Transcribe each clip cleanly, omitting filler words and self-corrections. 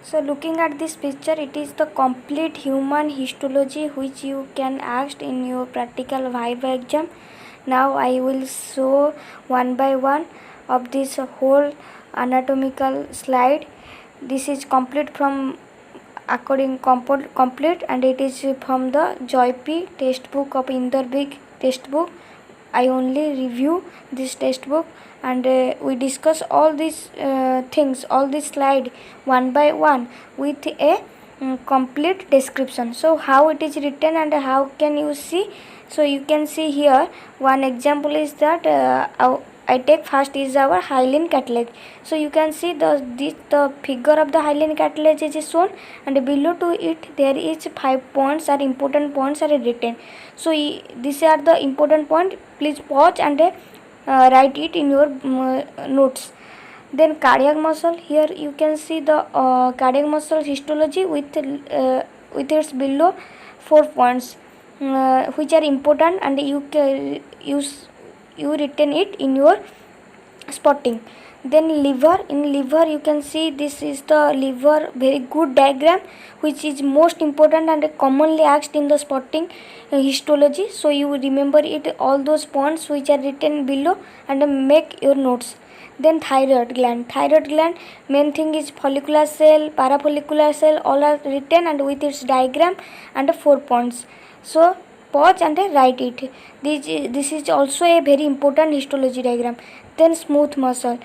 So looking at this picture, it is the complete human histology which you can ask in your practical Viva exam. Now I will show one by one of this whole anatomical slide. This is complete from complete, and it is from the Joypi textbook of Inderbig textbook. I only review this textbook, and we discuss all these things, all this slide one by one with a complete description. So how it is written and how can you see? So you can see here one example is that I take first is our hyaline cartilage. So you can see the figure of the hyaline cartilage is shown, and below to it there is 5 points or important points are written. So these are the important point. Please pause and write it in your notes. Then cardiac muscle, here you can see the cardiac muscle histology with its below 4 points which are important, and you can you written it in your spotting. Then liver, in liver you can see this is the liver very good diagram which is most important and commonly asked in the spotting histology. So you remember it all those points which are written below and make your notes. Then thyroid gland, main thing is follicular cell, parafollicular cell, all are written and with its diagram and 4 points. So pause and write it. This is also a very important histology diagram. Then smooth muscle,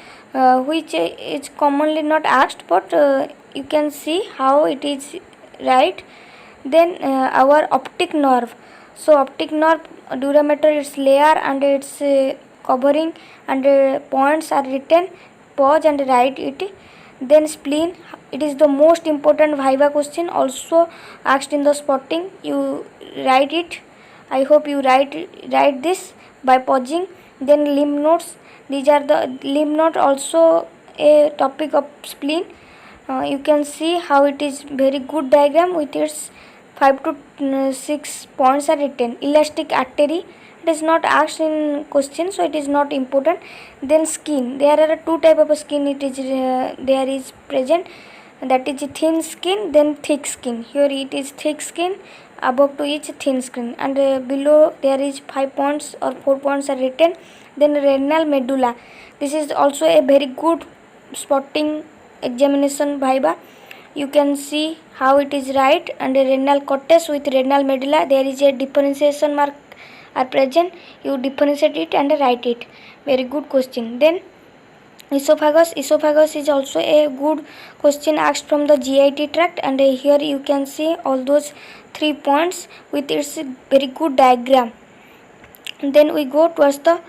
which is commonly not asked, but you can see how it is right. Then our optic nerve. So optic nerve durameter, its layer and its covering and points are written. Pause and write it. Then spleen, it is the most important Viva question, also asked in the spotting. You write it. I hope you write this by pausing. Then lymph nodes, these are the lymph node, also a topic of spleen. You can see how it is very good diagram with its 5 to 6 points are written. Elastic artery, it is not asked in question, so it is not important. Then skin, there are 2 type of skin it is there is present, that is thin skin, then thick skin. Here it is thick skin, above to each thin skin, and below there is 5 points or 4 points are written. Then renal medulla, this is also a very good spotting examination Viva. You can see how it is right, and renal cortex with renal medulla, there is a differentiation mark are present. You differentiate it and write it. Very good question. Then esophagus is also a good question asked from the GIT tract, and here you can see all those 3 points with its very good diagram. Then we go towards the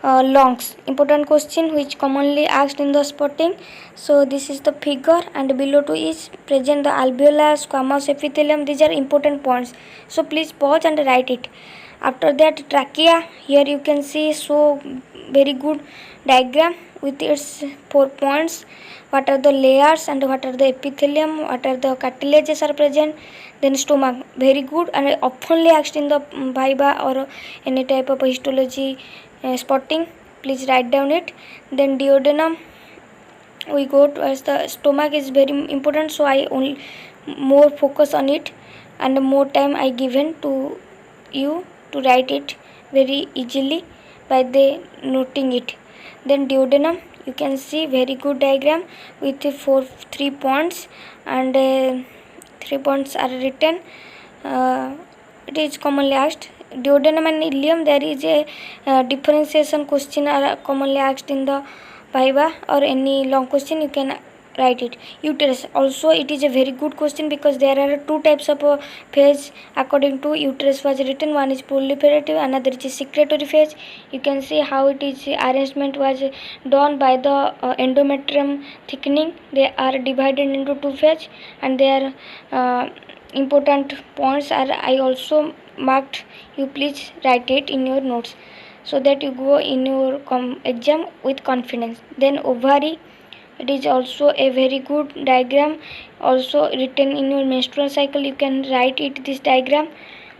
lungs, important question which commonly asked in the spotting. So this is the figure, and below to is present the alveolar, squamous epithelium. These are important points, so please pause and write it. After that, trachea, here you can see so very good diagram with its 4 points. What are the layers and what are the epithelium, what are the cartilages are present. Then stomach, very good and oftenly asked in the Viva or any type of histology spotting. Please write down it. Then duodenum, we go towards the stomach is very important, so I only more focus on it and more time I given to you to write it very easily by the noting it. Then duodenum, you can see very good diagram with 3 points, and 3 points are written. It is commonly asked. Duodenum and ileum, there is a differentiation question are commonly asked in the Viva or any long question, you can write it. Uterus, also it is a very good question because there are 2 types of phase according to uterus was written. One is proliferative, another is secretory phase. You can see how it is arrangement was done by the endometrium thickening. They are divided into 2 phases, and their important points are I also marked. You please write it in your notes so that you go in your exam with confidence. Then ovary, it is also a very good diagram, also written in your menstrual cycle, you can write it this diagram.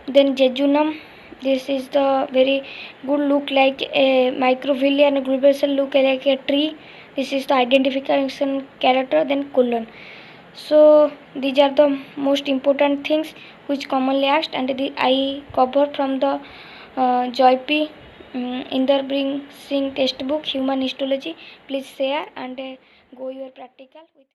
Then jejunum, this is the very good look like a microvilli, and global cell look like a tree. This is the identification character. Then colon, So these are the most important things which commonly asked, and I cover from the Joy P. Inder Singh textbook Human Histology. Please share and go your practical with